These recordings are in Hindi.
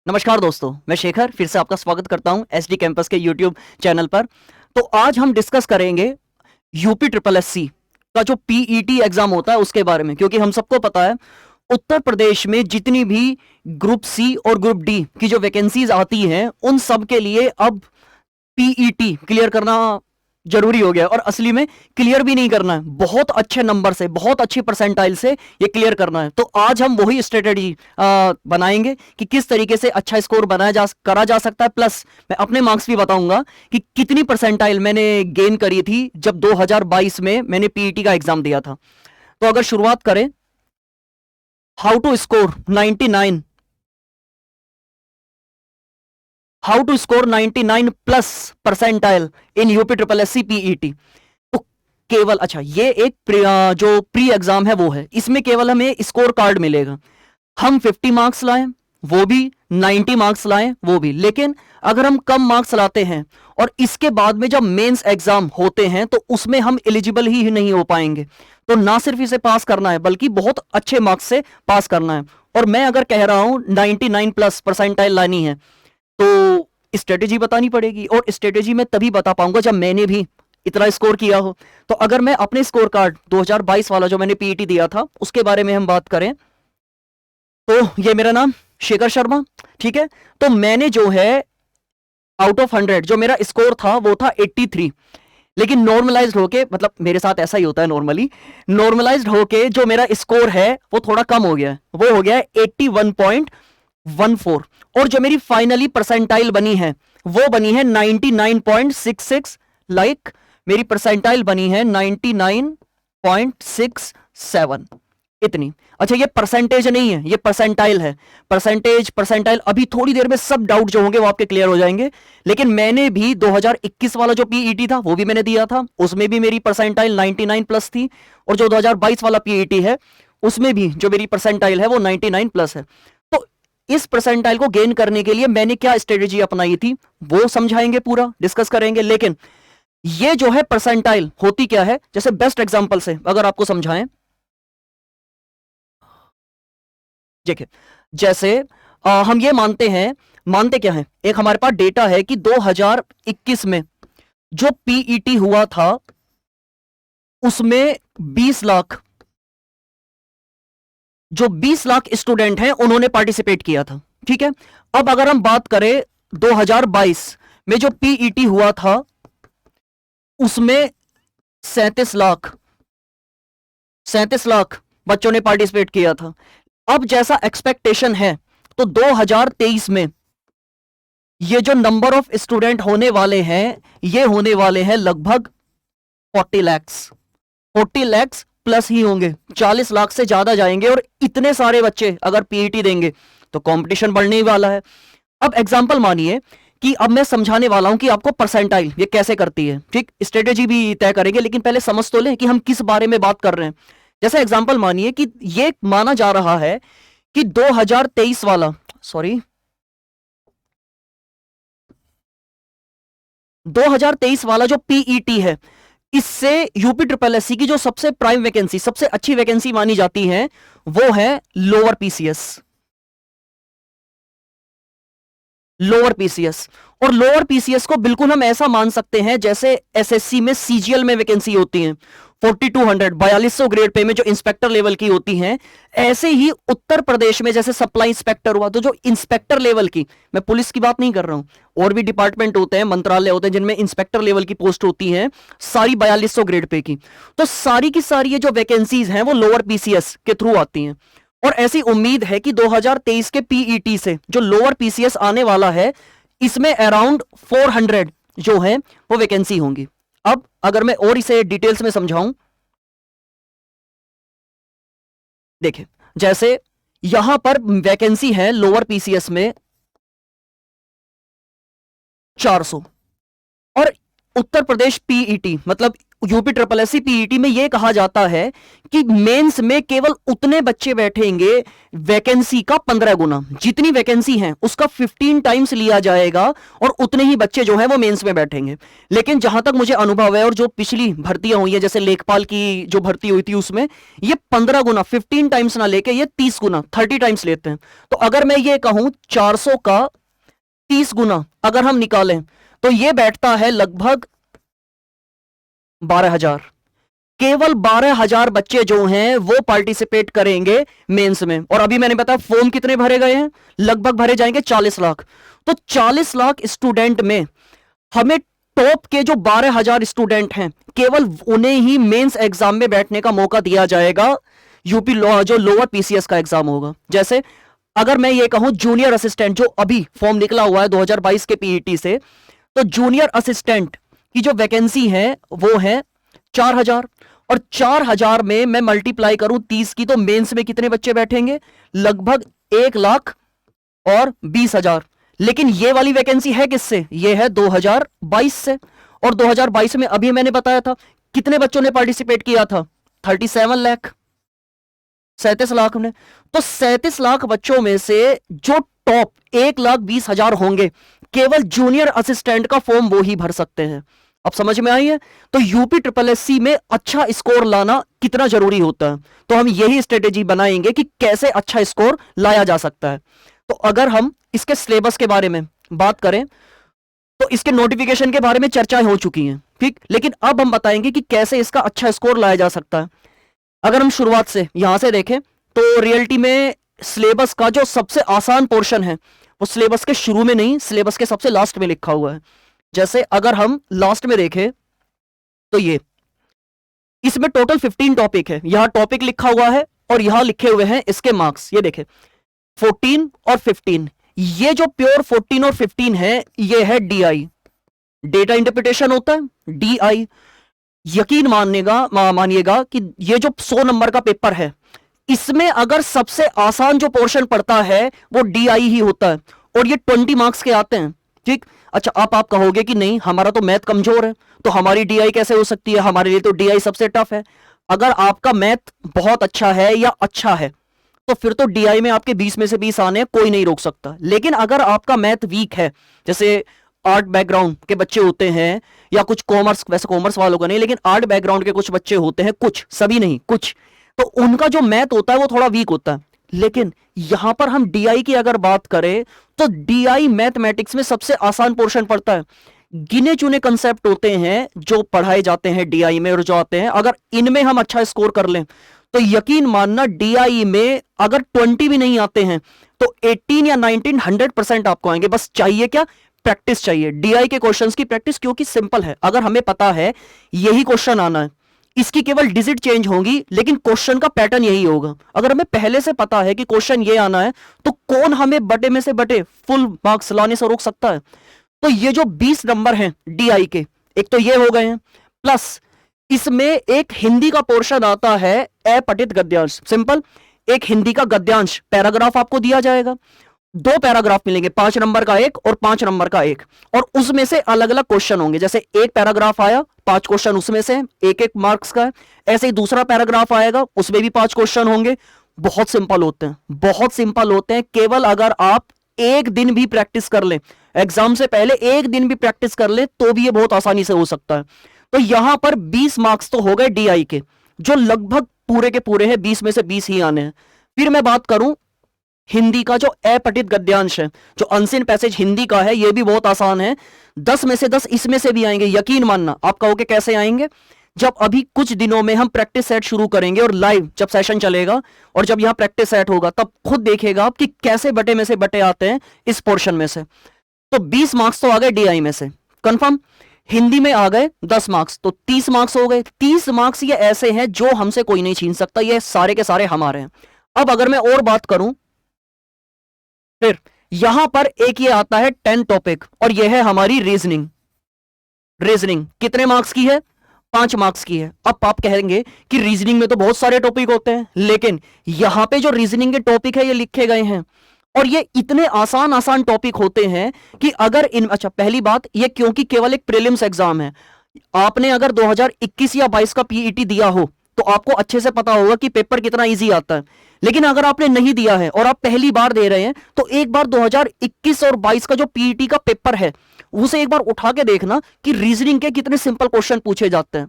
नमस्कार दोस्तों, मैं शेखर फिर से आपका स्वागत करता हूं एसडी कैंपस के यूट्यूब चैनल पर। तो आज हम डिस्कस करेंगे यूपी ट्रिपल एससी का जो पीईटी एग्जाम होता है उसके बारे में, क्योंकि हम सबको पता है उत्तर प्रदेश में जितनी भी ग्रुप सी और ग्रुप डी की जो वैकेंसीज आती हैं उन सब के लिए अब पीईटी क्लियर करना जरूरी हो गया, और असली में क्लियर भी नहीं करना है, बहुत अच्छे नंबर से, बहुत अच्छी परसेंटाइल से ये क्लियर करना है। तो आज हम वही स्ट्रेटेजी बनाएंगे कि किस तरीके से अच्छा स्कोर करा जा सकता है, प्लस मैं अपने मार्क्स भी बताऊंगा कि कितनी परसेंटाइल मैंने गेन करी थी जब 2022 में मैंने पीईटी का एग्जाम दिया था। तो अगर शुरुआत करें, how to score 99, how to score 99 plus percentile in UP triple SC PET. तो केवल अच्छा, ये एक जो प्री एग्जाम है वो है, इसमें केवल हमें स्कोर कार्ड मिलेगा। हम 50 मार्क्स लाएं वो भी, 90 मार्क्स लाएं वो भी, लेकिन अगर हम कम मार्क्स लाते हैं और इसके बाद में जब मेंस एग्जाम होते हैं तो उसमें हम एलिजिबल ही नहीं हो पाएंगे। तो ना सिर्फ इसे पास करना है बल्कि बहुत अच्छे मार्क्स से पास करना है। और मैं अगर कह रहा हूं 99 प्लस परसेंटाइल लानी है तो स्ट्रेटेजी बतानी पड़ेगी, और स्ट्रेटेजी में तभी बता पाऊंगा जब मैंने भी इतना स्कोर किया हो। तो अगर मैं अपने स्कोर कार्ड 2022 वाला जो मैंने पीईटी दिया था उसके बारे में हम बात करें तो ये मेरा नाम शेखर शर्मा, ठीक है। तो मैंने जो है आउट ऑफ 100 जो मेरा स्कोर था वो था 83, लेकिन नॉर्मलाइज्ड होके, मतलब मेरे साथ ऐसा ही होता है नॉर्मली, नॉर्मलाइज्ड होके जो मेरा स्कोर है वो थोड़ा कम हो गया है, वो हो गया है 81.14। और जो मेरी फाइनली परसेंटाइल बनी है वो बनी है 99.66, लाइक मेरी परसेंटाइल बनी है 99.67, इतनी। अच्छा, ये परसेंटेज नहीं है, ये परसेंटाइल है। परसेंटाइल अभी थोड़ी देर में सब डाउट जो होंगे वो आपके क्लियर हो जाएंगे। लेकिन मैंने भी 2021 वाला जो पीईटी था वो भी मैंने दिया था, उसमें भी मेरी परसेंटाइल 99 प्लस थी, और जो 2022 वाला पीईटी है उसमें भी जो मेरी परसेंटाइल है वो 99 प्लस है। तो इस परसेंटाइल को गेन करने के लिए मैंने क्या स्ट्रेटेजी अपनाई थी वो समझाएंगे, पूरा डिस्कस करेंगे। लेकिन ये जो है परसेंटाइल होती क्या है, जैसे बेस्ट एग्जांपल से अगर आपको समझाएं, देखिए जैसे हम ये मानते क्या है, एक हमारे पास डेटा है कि 2021 में जो पीईटी हुआ था उसमें 20 लाख, जो 20 लाख स्टूडेंट हैं उन्होंने पार्टिसिपेट किया था, ठीक है। अब अगर हम बात करें 2022 में जो पीईटी हुआ था उसमें 37 लाख बच्चों ने पार्टिसिपेट किया था। अब जैसा एक्सपेक्टेशन है तो 2023 में ये जो नंबर ऑफ स्टूडेंट होने वाले हैं ये होने वाले हैं लगभग 40 लाख प्लस ही होंगे, 40 लाख से ज्यादा जाएंगे। और इतने सारे बच्चे अगर पीईटी देंगे तो कंपटीशन बढ़ने ही वाला है। अब एग्जांपल मानिए कि अब मैं समझाने वाला हूं कि आपको परसेंटाइल ये कैसे करती है, ठीक। स्ट्रेटेजी भी तय करेंगे, लेकिन पहले समझ तो लें कि हम किस बारे में बात कर रहे हैं। जैसे एग्जांपल मानिए कि ये माना जा रहा है कि 2023 वाला, सॉरी 2023 वाला जो पीईटी है इससे यूपी ट्रिपल एससी की जो सबसे प्राइम वैकेंसी, सबसे अच्छी वैकेंसी मानी जाती है वो है लोअर पीसीएस। लोअर पीसीएस, और लोअर पीसीएस को बिल्कुल हम ऐसा मान सकते हैं जैसे एसएससी में सीजीएल में वैकेंसी होती है 4200 4200 ग्रेड पे में जो इंस्पेक्टर लेवल की होती हैं, ऐसे ही उत्तर प्रदेश में जैसे सप्लाई इंस्पेक्टर हुआ, तो जो इंस्पेक्टर लेवल की, मैं पुलिस की बात नहीं कर रहा हूं, और भी डिपार्टमेंट होते हैं, मंत्रालय होते हैं जिनमें इंस्पेक्टर लेवल की पोस्ट होती है, सारी 4200 ग्रेड पे की। तो सारी की सारी ये जो वैकेंसीज हैं वो लोअर पीसीएस के थ्रू आती हैं। और ऐसी उम्मीद है कि 2023 के पीईटी से जो लोअर पीसीएस आने वाला है इसमें अराउंड 400 जो है वो वैकेंसी होंगी। अब अगर मैं और इसे डिटेल्स में समझाऊं, देखिए जैसे यहां पर वैकेंसी है लोअर पीसीएस में 400, और उत्तर प्रदेश पीईटी मतलब यूपी ट्रिपल एससी पीईटी में यह कहा जाता है कि मेंस में केवल उतने बच्चे बैठेंगे वैकेंसी का 15 गुना, जितनी वैकेंसी है उसका 15 टाइम्स लिया जाएगा और उतने ही बच्चे जो है वो मेंस में बैठेंगे। लेकिन जहां तक मुझे अनुभव है और जो पिछली भर्तियां हुई है जैसे लेखपाल की जो भर्ती हुई थी उसमें ये 15 गुना 15 टाइम्स ना लेके ये 30 गुना 30 टाइम्स लेते हैं। तो अगर मैं ये कहूं 400 का 30 गुना अगर हम निकालें तो ये बैठता है लगभग 12,000। केवल 12,000 बच्चे जो हैं वो पार्टिसिपेट करेंगे मेंस में। और अभी मैंने बताया फॉर्म कितने भरे गए हैं, लगभग भरे जाएंगे 40 लाख। तो 40 लाख स्टूडेंट में हमें टॉप के जो 12,000 स्टूडेंट हैं केवल उन्हें ही मेंस एग्जाम में बैठने का मौका दिया जाएगा। यूपी जो लोअर पीसीएस का एग्जाम होगा, जैसे अगर मैं ये कहूं जूनियर असिस्टेंट जो अभी फॉर्म निकला हुआ है 2022 के पीईटी से, तो जूनियर असिस्टेंट की जो वैकेंसी है वो है 4,000 और 4,000 में मैं मल्टीप्लाई करूं 30 की तो मेंस में कितने बच्चे बैठेंगे, लगभग 1,20,000। लेकिन ये वाली वैकेंसी है किससे, ये है 2022 से। और 2022 में अभी मैंने बताया था कितने बच्चों ने पार्टिसिपेट किया था, 37 लाख, 37 लाख ने। तो 37 लाख बच्चों में से जो टॉप 1,20,000 होंगे केवल जूनियर असिस्टेंट का फॉर्म वो ही भर सकते हैं। अब समझ में आई है। तो यूपी ट्रिपल एससी में अच्छा स्कोर लाना कितना जरूरी होता है, तो हम यही स्ट्रेटेजी बनाएंगे कि कैसे अच्छा स्कोर लाया जा सकता है। तो अगर हम इसके सिलेबस के बारे में बात करें तो इसके नोटिफिकेशन के बारे में चर्चाएं हो चुकी हैं, ठीक। लेकिन अब हम बताएंगे कि कैसे इसका अच्छा स्कोर लाया जा सकता है। अगर हम शुरुआत से यहां से देखें तो रियलिटी में सिलेबस का जो सबसे आसान पोर्शन है वो सिलेबस के शुरू में नहीं, सिलेबस के सबसे लास्ट में लिखा हुआ है। जैसे अगर हम लास्ट में देखें तो ये इसमें टोटल 15 टॉपिक है, यहां टॉपिक लिखा हुआ है और यहां लिखे हुए हैं इसके मार्क्स। ये देखें 14 और 15, ये जो प्योर 14 और 15 है ये है डीआई, डेटा इंटरप्रिटेशन होता है डीआई। यकीन मानिएगा कि ये जो 100 नंबर का पेपर है इसमें अगर सबसे आसान जो पोर्शन पड़ता है वो डीआई ही होता है और ये 20 मार्क्स के आते हैं, ठीक। अच्छा आप कहोगे कि नहीं हमारा तो मैथ कमजोर है तो हमारी डीआई कैसे हो सकती है, हमारे लिए तो डीआई सबसे टफ है। अगर आपका मैथ बहुत अच्छा है या अच्छा है तो फिर तो डीआई में आपके 20 में से 20 आने कोई नहीं रोक सकता। लेकिन अगर आपका मैथ वीक है, जैसे आर्ट बैकग्राउंड के बच्चे होते हैं या कुछ कॉमर्स, वैसे कॉमर्स वालों का नहीं लेकिन आर्ट बैकग्राउंड के कुछ बच्चे होते हैं, कुछ सभी नहीं कुछ, तो उनका जो मैथ होता है वो थोड़ा वीक होता है। लेकिन यहां पर हम डीआई की अगर बात करें तो डीआई मैथमेटिक्स में सबसे आसान पोर्शन पड़ता है। गिने चुने कंसेप्ट होते हैं जो पढ़ाए जाते हैं डीआई में और जो आते हैं, अगर इनमें हम अच्छा स्कोर कर लें तो यकीन मानना डीआई में अगर 20 भी नहीं आते हैं तो 18 या 19 100% आपको आएंगे। बस चाहिए क्या, प्रैक्टिस चाहिए, डीआई के क्वेश्चंस की प्रैक्टिस, क्योंकि सिंपल है। अगर हमें पता है यही क्वेश्चन आना है, इसकी केवल डिजिट चेंज होगी लेकिन क्वेश्चन का पैटर्न यही होगा। अगर हमें पहले से पता है कि क्वेश्चन ये आना है तो कौन हमें बटे में से बटे फुल मार्क्स लाने से रोक सकता है। तो ये जो 20 नंबर हैं डीआई के, एक तो ये हो गए हैं, प्लस इसमें एक हिंदी का पोर्शन आता है अपठित गद्यांश। सिंपल, एक हिंदी का गद्यांश पैराग्राफ आपको दिया जाएगा, 2 पैराग्राफ मिलेंगे, 5 नंबर का एक और 5 नंबर का एक, और उसमें से अलग अलग क्वेश्चन होंगे। जैसे एक पैराग्राफ आया 5 क्वेश्चन उसमें से एक मार्क्स का है, ऐसे ही दूसरा पैराग्राफ आएगा उसमें भी 5 क्वेश्चन होंगे। बहुत सिंपल होते हैं, बहुत सिंपल होते हैं। केवल अगर आप एक दिन भी प्रैक्टिस कर लें, एग्जाम से पहले एक दिन भी प्रैक्टिस कर लें तो भी ये बहुत आसानी से हो सकता है। तो यहां पर 20 मार्क्स तो हो गए डीआई के, जो लगभग पूरे के पूरे हैं, 20 में से 20 ही आने हैं। फिर मैं बात करूं हिंदी का, जो अपठित गद्यांश है, जो अनसीन पैसेज हिंदी का है, ये भी बहुत आसान है। 10 में से 10 इसमें से भी आएंगे। यकीन मानना, आप कहोगे कैसे आएंगे, जब अभी कुछ दिनों में हम प्रैक्टिस सेट शुरू करेंगे और लाइव जब सेशन चलेगा और जब यहां प्रैक्टिस सेट होगा तब खुद देखेगा आप कि कैसे बटे में से बटे आते हैं इस पोर्शन में से। तो 20 मार्क्स तो आ गए डीआई में से कंफर्म। हिंदी में आ गए 10 मार्क्स, तो 30 मार्क्स हो गए। 30 मार्क्स ये ऐसे हैं जो हमसे कोई नहीं छीन सकता, ये सारे के सारे हमारे हैं। अब अगर मैं और बात करूं, फिर यहां पर एक ये आता है 10 टॉपिक और ये है हमारी रीजनिंग। रीजनिंग कितने मार्क्स की है, 5 मार्क्स की है। अब आप कहेंगे कि रीजनिंग में तो बहुत सारे टॉपिक होते हैं, लेकिन यहां पे जो रीजनिंग के टॉपिक है ये लिखे गए हैं और ये इतने आसान आसान टॉपिक होते हैं कि अगर इन, अच्छा पहली बात ये क्योंकि केवल एक प्रीलिम्स एग्जाम है, आपने अगर 2021 या 22 का पीईटी दिया हो तो आपको अच्छे से पता होगा कि पेपर कितना इजी आता है। लेकिन अगर आपने नहीं दिया है और आप पहली बार दे रहे हैं तो एक बार 2021 और 22 का जो पीईटी का पेपर है उसे एक बार उठा के देखना कि रीजनिंग के कितने सिंपल क्वेश्चन पूछे जाते हैं।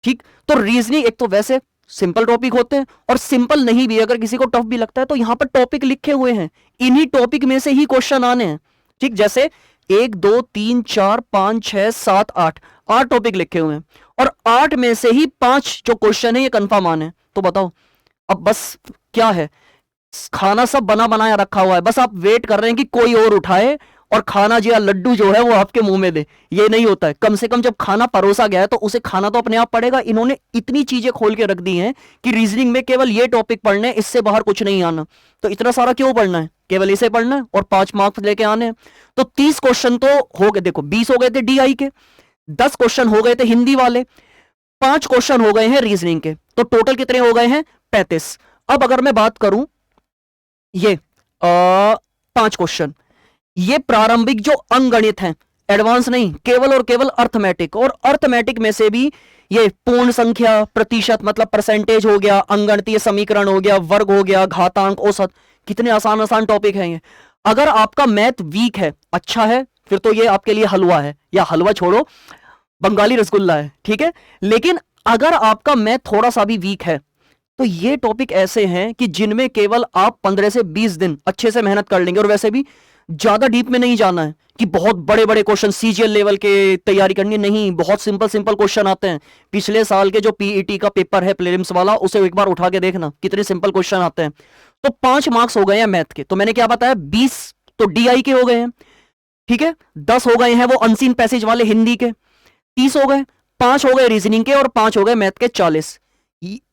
ठीक, तो रीजनिंग एक तो वैसे सिंपल टॉपिक होते हैं और सिंपल नहीं भी, अगर किसी को टफ भी लगता है तो यहां पर टॉपिक लिखे हुए हैं, इन्हीं टॉपिक में से ही क्वेश्चन आने हैं। ठीक, जैसे 1 2 3 4 5 6 7 8 8 टॉपिक लिखे हुए हैं और 8 में से ही 5 जो क्वेश्चन है ये कंफर्म आने हैं। तो बताओ, अब बस क्या है, खाना सब बना बनाया रखा हुआ है, बस आप वेट कर रहे हैं कि कोई और उठाए और खाना जो है लड्डू जो है वो आपके मुंह में दे। ये नहीं होता है, कम से कम जब खाना परोसा गया है तो उसे खाना तो अपने आप पड़ेगा। इन्होंने इतनी चीजें खोल के रख दी हैं कि रीजनिंग में केवल ये टॉपिक पढ़ने हैं, इससे बाहर कुछ नहीं आना। तो इतना सारा क्यों पढ़ना है, केवल इसे पढ़ना है और 5 मार्क्स लेके आने हैं। तो 30 क्वेश्चन तो हो गए, देखो 20 हो गए थे डीआई के, 10 क्वेश्चन हो गए थे हिंदी वाले, 5 क्वेश्चन हो गए हैं रीजनिंग के, तो टोटल कितने हो गए हैं 35। अब अगर मैं बात करूं ये 5 क्वेश्चन, ये प्रारंभिक जो अंकगणित हैं, एडवांस नहीं, केवल और केवल अर्थमेटिक, और अर्थमेटिक में से भी ये पूर्ण संख्या, प्रतिशत मतलब परसेंटेज हो गया, अंकगणितीय समीकरण हो गया, वर्ग हो गया, घातांक, औसत, कितने आसान आसान टॉपिक हैं ये। अगर आपका मैथ वीक है, अच्छा है, फिर तो ये आपके लिए हलवा है, या हलवा छोड़ो बंगाली रसगुल्ला है, ठीक है। लेकिन अगर आपका मैथ थोड़ा सा भी वीक है तो ये टॉपिक ऐसे हैं कि जिनमें केवल आप 15 से 20 दिन अच्छे से मेहनत कर लेंगे, और वैसे भी ज्यादा डीप में नहीं जाना है कि बहुत बड़े बड़े क्वेश्चन सीजीएल लेवल के तैयारी करनी नहीं, बहुत सिंपल सिंपल क्वेश्चन आते हैं। पिछले साल के जो पीईटी का पेपर है प्रीलिम्स वाला, उसे एक बार उठा के देखना कितने सिंपल क्वेश्चन आते हैं। तो 5 मार्क्स हो गए हैं मैथ के, तो मैंने क्या बताया 20 तो डीआई के हो गए हैं, ठीक है, 10 हो गए हैं वो अनसीन पैसेज वाले हिंदी के, 30 हो गए, 5 हो गए रीजनिंग के और 5 हो गए मैथ के 40।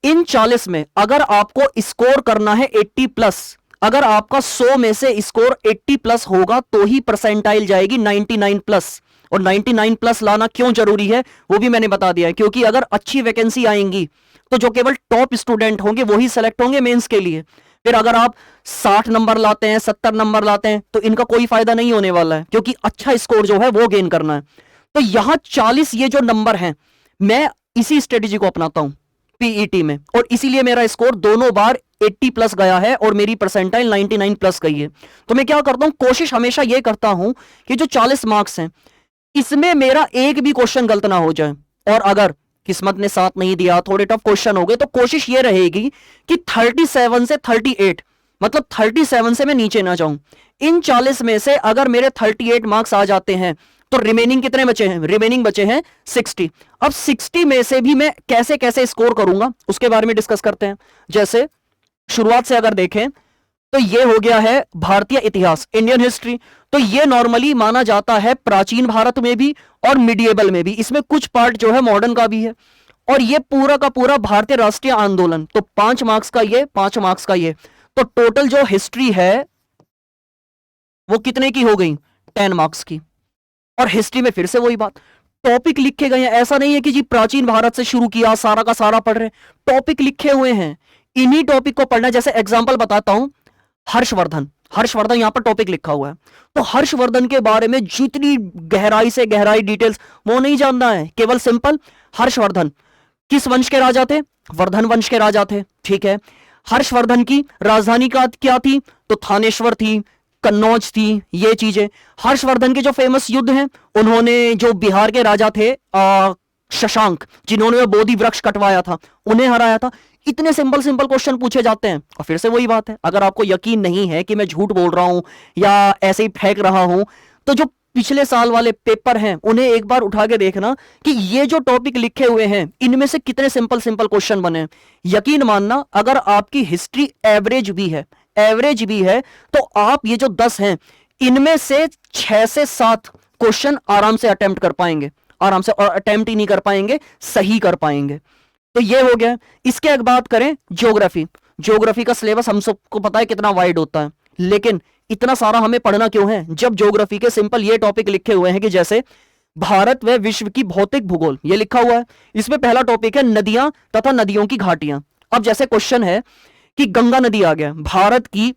इन 40 में अगर आपको स्कोर करना है 80 प्लस, अगर आपका 100 में से स्कोर 80 प्लस होगा तो ही परसेंटाइल जाएगी 99 प्लस। और 99 प्लस लाना क्यों जरूरी है वो भी मैंने बता दिया है, क्योंकि अगर अच्छी वैकेंसी आएंगी तो जो केवल टॉप स्टूडेंट होंगे वही सेलेक्ट होंगे मेंस के लिए। फिर अगर आप 60 नंबर लाते हैं, 70 नंबर लाते हैं, तो इनका कोई फायदा नहीं होने वाला है, क्योंकि अच्छा स्कोर जो है वो गेन करना है। तो यहां 40 ये जो नंबर हैं, मैं इसी स्ट्रेटेजी को अपनाता हूं पीईटी में, और इसीलिए मेरा स्कोर दोनों बार 80 प्लस गया है और मेरी परसेंटाइल 99 प्लस गई है। तो मैं क्या करता हूं, कोशिश हमेशा यह करता हूं कि जो 40 मार्क्स हैं इसमें मेरा एक भी क्वेश्चन गलत ना हो जाए, और अगर किस्मत ने साथ नहीं दिया, थोड़े टफ क्वेश्चन हो गए, तो कोशिश ये रहेगी कि 37 से 38, मतलब 37 से मैं नीचे ना जाऊं। इन 40 में से अगर मेरे 38 मार्क्स आ जाते हैं तो रिमेनिंग कितने बचे हैं, रिमेनिंग बचे हैं 60। अब 60 में से भी मैं कैसे कैसे स्कोर करूंगा उसके बारे में डिस्कस करते हैं। जैसे शुरुआत से अगर देखें तो ये हो गया है भारतीय इतिहास, इंडियन हिस्ट्री, तो ये नॉर्मली माना जाता है प्राचीन भारत में भी और मिडिएबल में भी, इसमें कुछ पार्ट जो है मॉडर्न का भी है। और ये पूरा का पूरा भारतीय राष्ट्रीय आंदोलन, तो 5 मार्क्स का ये, 5 मार्क्स का ये, तो टोटल जो हिस्ट्री है वो कितने की हो गई, 10 मार्क्स की। और हिस्ट्री में फिर से वही बात, टॉपिक लिखे गए हैं, ऐसा नहीं है कि जी प्राचीन भारत से शुरू किया सारा का सारा पढ़ रहे, टॉपिक लिखे हुए हैं, इन्हीं टॉपिक को पढ़ना है। जैसे एग्जांपल बताता हूं, हर्षवर्धन, हर्षवर्धन यहां पर टॉपिक लिखा हुआ है, तो हर्षवर्धन के बारे में जितनी गहराई से गहराई डिटेल्स वो नहीं जानना है, केवल सिंपल हर्षवर्धन किस वंश के राजा थे, वर्धन वंश के राजा थे, ठीक है। हर्षवर्धन की राजधानी का क्या थी, तो थानेश्वर थी, कन्नौज थी, ये चीजें। हर्षवर्धन के जो फेमस युद्ध हैं, उन्होंने जो बिहार के राजा थे शशांक, जिन्होंने बोधि वृक्ष कटवाया था, उन्हें हराया था। इतने सिंपल सिंपल क्वेश्चन पूछे जाते हैं। और फिर से वही बात है, अगर आपको यकीन नहीं है कि मैं झूठ बोल रहा हूं या ऐसे ही फेंक रहा हूं, तो जो पिछले साल वाले पेपर हैं उन्हें एक बार उठा के देखना कि ये जो टॉपिक लिखे हुए हैं इनमें से कितने सिंपल सिंपल क्वेश्चन बने। यकीन मानना, अगर आपकी हिस्ट्री एवरेज भी है, एवरेज भी है, तो आप ये जो 10 हैं इनमें से 6 से 7 क्वेश्चन आराम से अटेम्प्ट कर पाएंगे, आराम से, और अटेम्प्ट ही नहीं कर पाएंगे, सही कर पाएंगे। तो ये हो गया। इसके अगर बात करें ज्योग्राफी, ज्योग्राफी का सिलेबस हम सबको पता है कितना वाइड होता है, लेकिन इतना सारा हमें पढ़ना क्यों है, जब ज्योग्राफी के सिंपल ये टॉपिक लिखे हुए हैं कि जैसे भारत व विश्व की भौतिक भूगोल, ये लिखा हुआ है। इसमें पहला टॉपिक है नदियां तथा नदियों की घाटियां। अब जैसे क्वेश्चन है कि गंगा नदी आ गया, भारत की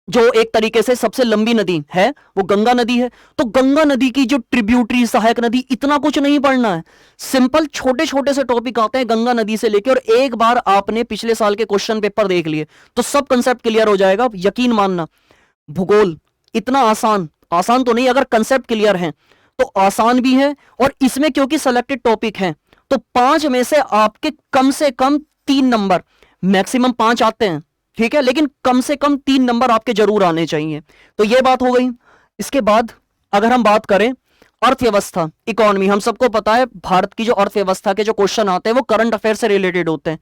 जो एक तरीके से सबसे लंबी नदी है वो गंगा नदी है। तो गंगा नदी की जो ट्रिब्यूटरी, सहायक नदी, इतना कुछ नहीं पढ़ना है, सिंपल छोटे छोटे से टॉपिक आते हैं गंगा नदी से लेके, और एक बार आपने पिछले साल के क्वेश्चन पेपर देख लिए तो सब कंसेप्ट क्लियर हो जाएगा, यकीन मानना। भूगोल इतना आसान, आसान तो नहीं, अगर कंसेप्ट क्लियर है तो आसान भी है, और इसमें क्योंकि सिलेक्टेड टॉपिक है तो 5 में से आपके कम से कम 3 नंबर, मैक्सिमम 5 आते हैं, ठीक है, लेकिन कम से कम 3 नंबर आपके जरूर आने चाहिए। तो यह बात हो गई। इसके बाद अगर हम बात करें अर्थव्यवस्था, इकोनॉमी, हम सबको पता है भारत की जो अर्थव्यवस्था के जो क्वेश्चन आते हैं वो करंट अफेयर से रिलेटेड होते हैं,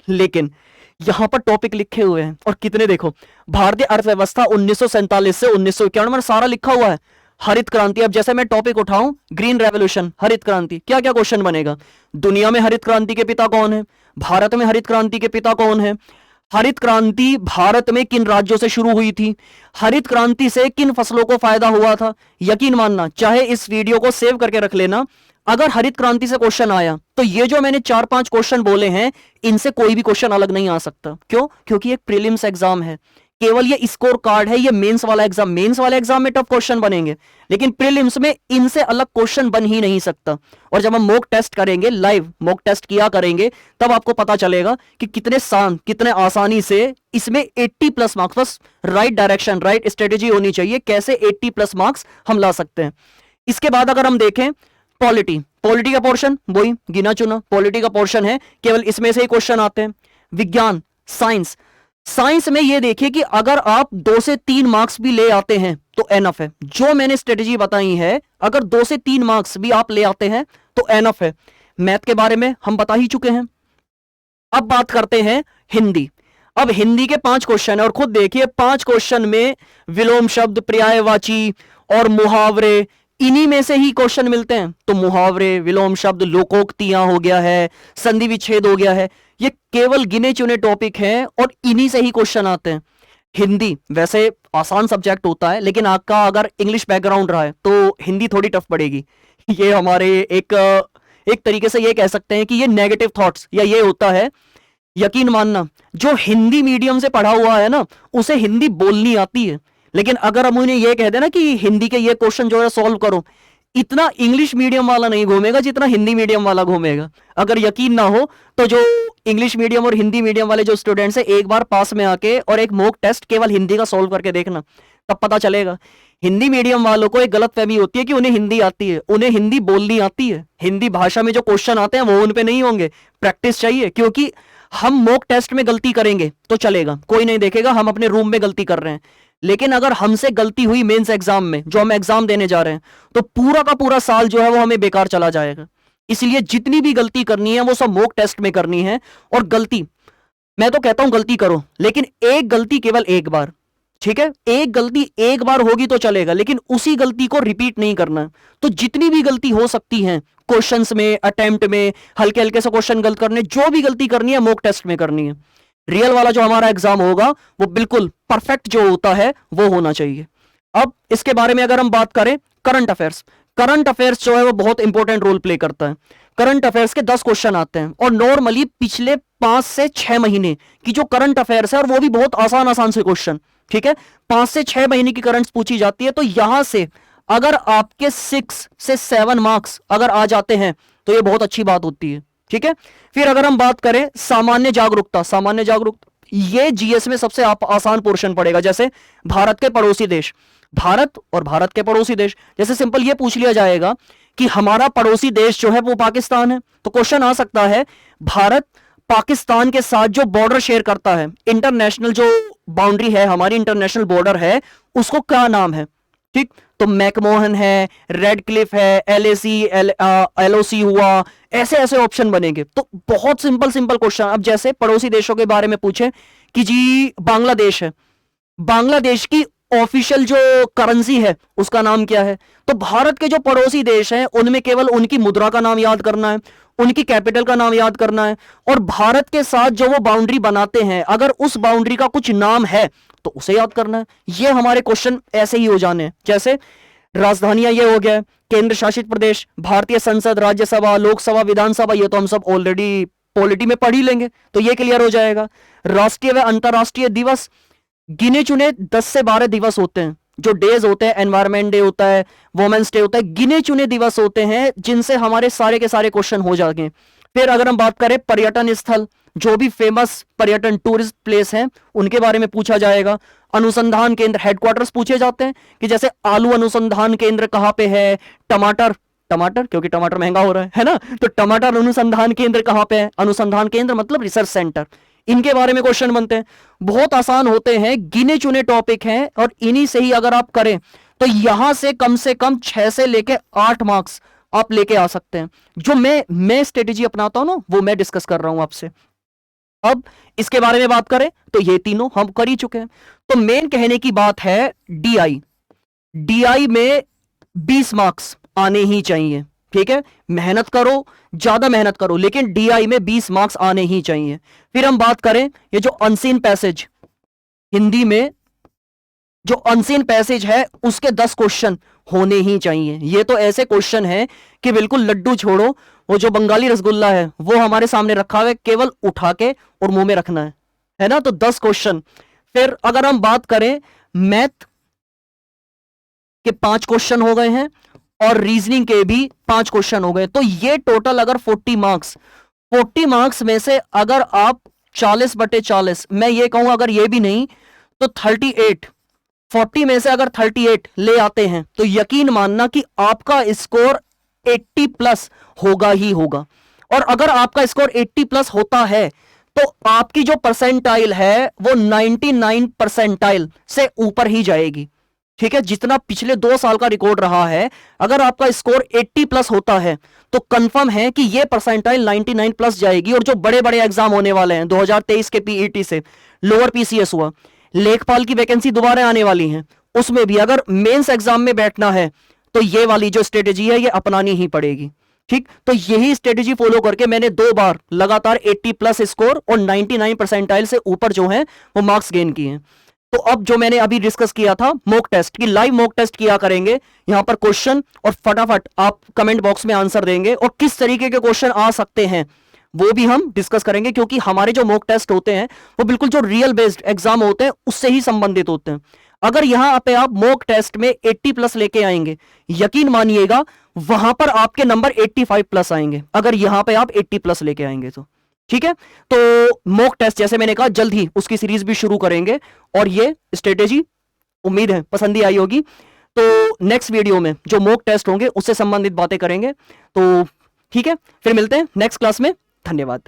लेकिन यहां पर टॉपिक लिखे हुए हैं और कितने, देखो, भारतीय अर्थव्यवस्था 1947 से 1951 में सारा लिखा हुआ है। हरित क्रांति, अब जैसे मैं टॉपिक उठाऊं ग्रीन रेवोल्यूशन, हरित क्रांति, क्या क्या क्वेश्चन बनेगा, दुनिया में हरित क्रांति के पिता कौन है, भारत में हरित क्रांति के पिता कौन है, हरित क्रांति भारत में किन राज्यों से शुरू हुई थी, हरित क्रांति से किन फसलों को फायदा हुआ था। यकीन मानना, चाहे इस वीडियो को सेव करके रख लेना, अगर हरित क्रांति से क्वेश्चन आया तो ये जो मैंने 4-5 क्वेश्चन बोले हैं इनसे कोई भी क्वेश्चन अलग नहीं आ सकता। क्यों? क्योंकि एक प्रीलिम्स एग्जाम है, केवल ये स्कोर कार्ड है, ये मेंस वाला एग्जाम, मेंस वाले एग्जाम में टफ क्वेश्चन बनेंगे, लेकिन प्रीलिम्स में इनसे अलग क्वेश्चन बन ही नहीं सकता। और जब हम मॉक टेस्ट करेंगे, लाइव मॉक टेस्ट किया करेंगे, तब आपको पता चलेगा कि कितने आसानी से इसमें 80+ मार्क्स, बस राइट डायरेक्शन, राइट स्ट्रेटेजी होनी चाहिए, कैसे 80+ मार्क्स हम ला सकते हैं। इसके बाद अगर हम देखें पॉलिटी का पोर्शन, वही गिना चुना पॉलिटी का पोर्शन है, केवल इसमें से ही क्वेश्चन आते हैं। विज्ञान, साइंस में ये देखिए कि अगर आप 2 से 3 मार्क्स भी ले आते हैं तो एनफ है। जो मैंने स्ट्रेटेजी बताई है, अगर 2 से 3 मार्क्स भी आप ले आते हैं तो एनफ है। मैथ के बारे में हम बता ही चुके हैं। अब बात करते हैं हिंदी। अब हिंदी के 5 क्वेश्चन है और खुद देखिए 5 क्वेश्चन में विलोम शब्द, पर्यायवाची और मुहावरे, इन्हीं में से ही क्वेश्चन मिलते हैं। तो मुहावरे, विलोम शब्द, लोकोक्तियां हो गया है, संधि विच्छेद हो गया है, ये केवल गिने चुने टॉपिक हैं और इन्हीं से ही क्वेश्चन आते हैं। हिंदी वैसे आसान सब्जेक्ट होता है, लेकिन आपका अगर इंग्लिश बैकग्राउंड रहा है तो हिंदी थोड़ी टफ पड़ेगी। ये हमारे एक तरीके से ये कह सकते हैं कि ये नेगेटिव थॉट्स या ये होता है। यकीन मानना, जो हिंदी मीडियम से पढ़ा हुआ है ना, उसे हिंदी बोलनी आती है, लेकिन अगर हम उन्हें ये कह देना कि हिंदी के ये क्वेश्चन जो है सॉल्व करो, इतना इंग्लिश मीडियम वाला नहीं घूमेगा जितना हिंदी मीडियम वाला घूमेगा। अगर यकीन ना हो तो जो इंग्लिश मीडियम और हिंदी मीडियम वाले जो स्टूडेंट्स हैं, एक बार पास में आके और एक मॉक टेस्ट केवल हिंदी का सॉल्व करके देखना, तब पता चलेगा। हिंदी मीडियम वालों को एक गलतफहमी होती है कि उन्हें हिंदी आती है, उन्हें हिंदी बोलनी आती है। हिंदी भाषा में जो क्वेश्चन आते हैं वो उन पे नहीं होंगे, प्रैक्टिस चाहिए। क्योंकि हम मॉक टेस्ट में गलती करेंगे तो चलेगा, कोई नहीं देखेगा, हम अपने रूम में गलती कर रहे हैं, लेकिन अगर हमसे गलती हुई मेंस एग्जाम में, जो हम एग्जाम देने जा रहे हैं, तो पूरा का पूरा साल जो है वो हमें बेकार चला जाएगा। इसलिए जितनी भी गलती करनी है वो सब मॉक टेस्ट में करनी है। और गलती, मैं तो कहता हूं गलती करो, लेकिन एक गलती केवल एक बार, ठीक है, एक गलती एक बार होगी तो चलेगा, लेकिन उसी गलती को रिपीट नहीं करना। तो जितनी भी गलती हो सकती है क्वेश्चंस में, अटेम्प्ट में, हल्के हल्के से क्वेश्चन गलत करने, जो भी गलती करनी है मॉक टेस्ट में करनी है। रियल वाला जो हमारा एग्जाम होगा वो बिल्कुल परफेक्ट जो होता है वो होना चाहिए। अब इसके बारे में अगर हम बात करें, करंट अफेयर्स जो है वो बहुत इंपॉर्टेंट रोल प्ले करता है। करंट अफेयर्स के 10 क्वेश्चन आते हैं और नॉर्मली पिछले 5 से 6 महीने की जो करंट अफेयर्स है, और वो भी बहुत आसान से क्वेश्चन, ठीक है, 5 से 6 महीने की करंट्स पूछी जाती है। तो यहां से अगर आपके 6 से 7 मार्क्स अगर आ जाते हैं तो ये बहुत अच्छी बात होती है, ठीक है। फिर अगर हम बात करें सामान्य जागरूकता, ये जीएस में सबसे आसान पोर्शन पड़ेगा। जैसे भारत के पड़ोसी देश, भारत और भारत के पड़ोसी देश, जैसे सिंपल ये पूछ लिया जाएगा कि हमारा पड़ोसी देश जो है वो पाकिस्तान है, तो क्वेश्चन आ सकता है भारत पाकिस्तान के साथ जो बॉर्डर शेयर करता है, इंटरनेशनल जो बाउंड्री है हमारी, इंटरनेशनल बॉर्डर है, उसको क्या नाम है, ठीक। तो मैकमोहन है, रेड क्लिफ है, एलओसी हुआ, ऐसे ऐसे ऑप्शन बनेंगे। तो बहुत सिंपल क्वेश्चन। अब जैसे पड़ोसी देशों के बारे में पूछे कि जी बांग्लादेश है, बांग्लादेश की ऑफिशियल जो करेंसी है उसका नाम क्या है, तो भारत के जो पड़ोसी देश हैं उनमें केवल उनकी मुद्रा का नाम याद करना है, उनकी कैपिटल का नाम याद करना है, और भारत के साथ जो वो बाउंड्री बनाते हैं अगर उस बाउंड्री का कुछ नाम है तो उसे याद करना है। ये हमारे क्वेश्चन ऐसे ही हो जाने हैं। जैसे राजधानियां ये हो गया, केंद्र शासित प्रदेश, भारतीय संसद, राज्यसभा, लोकसभा, विधानसभा, ये तो हम सब ऑलरेडी पॉलिटी में पढ़ ही लेंगे, तो ये क्लियर हो जाएगा। राष्ट्रीय व अंतरराष्ट्रीय दिवस, गिने चुने 10 से 12 दिवस होते हैं, जो डेज होते हैं, एनवायरमेंट डे होता है, वुमेन्स डे होता है, गिने चुने दिवस होते हैं जिनसे हमारे सारे के सारे क्वेश्चन हो जाएंगे। फिर अगर हम बात करें पर्यटन स्थल, जो भी फेमस पर्यटन टूरिस्ट प्लेस हैं उनके बारे में पूछा जाएगा। अनुसंधान केंद्र, हेडक्वार्टर्स पूछे जाते हैं कि जैसे आलू अनुसंधान केंद्र कहां पे है, टमाटर, टमाटर क्योंकि टमाटर महंगा हो रहा है ना, तो टमाटर अनुसंधान केंद्र कहां पे है, अनुसंधान केंद्र मतलब रिसर्च सेंटर, इनके बारे में क्वेश्चन बनते हैं। बहुत आसान होते हैं, गिने चुने टॉपिक हैं, और इन्हीं से ही अगर आप करें तो यहां से कम 6 से लेके 8 मार्क्स आप लेके आ सकते हैं। जो मैं स्ट्रेटेजी अपनाता हूं ना, वो मैं डिस्कस कर रहा हूं आपसे। अब इसके बारे में बात करें तो ये तीनों हम कर ही चुके हैं। तो मेन कहने की बात है डीआई, डीआई में 20 मार्क्स आने ही चाहिए, ठीक है। मेहनत करो, ज्यादा मेहनत करो, लेकिन डीआई में 20 मार्क्स आने ही चाहिए। फिर हम बात करें ये जो अनसीन पैसेज, हिंदी में जो अनसीन पैसेज है उसके 10 क्वेश्चन होने ही चाहिए। ये तो ऐसे क्वेश्चन है कि बिल्कुल लड्डू छोड़ो, वो जो बंगाली रसगुल्ला है वो हमारे सामने रखा हुआ है, केवल उठा के और मुंह में रखना है ना। तो 10 क्वेश्चन। फिर अगर हम बात करें मैथ के 5 क्वेश्चन हो गए हैं और रीजनिंग के भी 5 क्वेश्चन हो गए, तो ये टोटल अगर 40 मार्क्स, 40 मार्क्स में से अगर आप 40/40, मैं ये कहूं अगर ये भी नहीं तो 38, 40 में से अगर 38 ले आते हैं तो यकीन मानना कि आपका स्कोर 80 प्लस होगा ही होगा। और अगर आपका स्कोर 80 प्लस होता है तो आपकी जो परसेंटाइल है वो 99 परसेंटाइल से ऊपर ही जाएगी, ठीक है। जितना पिछले 2 साल का रिकॉर्ड रहा है, अगर आपका स्कोर 80 प्लस होता है तो कंफर्म है कि ये परसेंटाइल 99 प्लस जाएगी। और जो बड़े बड़े एग्जाम होने वाले हैं 2023 के पीईटी से, लोअर पीसीएस हुआ, लेखपाल की वैकेंसी दोबारा आने वाली है, उसमें भी अगर मेंस एग्जाम में बैठना है तो ये वाली जो स्ट्रेटेजी है ये अपनानी ही पड़ेगी, ठीक। तो यही स्ट्रेटेजी फॉलो करके मैंने 2 बार लगातार 80 प्लस स्कोर और 99 परसेंटाइल से ऊपर जो है वो मार्क्स गेन किए हैं। तो अब जो मैंने अभी डिस्कस किया था मॉक टेस्ट की, लाइव मॉक टेस्ट किया करेंगे यहां पर क्वेश्चन, और फटाफट आप कमेंट बॉक्स में आंसर देंगे, और किस तरीके के क्वेश्चन आ सकते हैं वो भी हम डिस्कस करेंगे, क्योंकि हमारे जो मॉक टेस्ट होते हैं वो बिल्कुल जो रियल बेस्ड एग्जाम होते हैं उससे ही संबंधित होते हैं। अगर यहां पे आप मॉक टेस्ट में 80 प्लस लेके आएंगे, यकीन मानिएगा वहां पर आपके नंबर 85 प्लस आएंगे, अगर यहां पे आप 80 प्लस लेके आएंगे तो, ठीक है। तो मॉक टेस्ट जैसे मैंने कहा जल्द ही उसकी सीरीज भी शुरू करेंगे, और ये स्ट्रेटेजी उम्मीद है पसंद ही आई होगी। तो नेक्स्ट वीडियो में जो मॉक टेस्ट होंगे उससे संबंधित बातें करेंगे। तो ठीक है, फिर मिलते हैं नेक्स्ट क्लास में। धन्यवाद।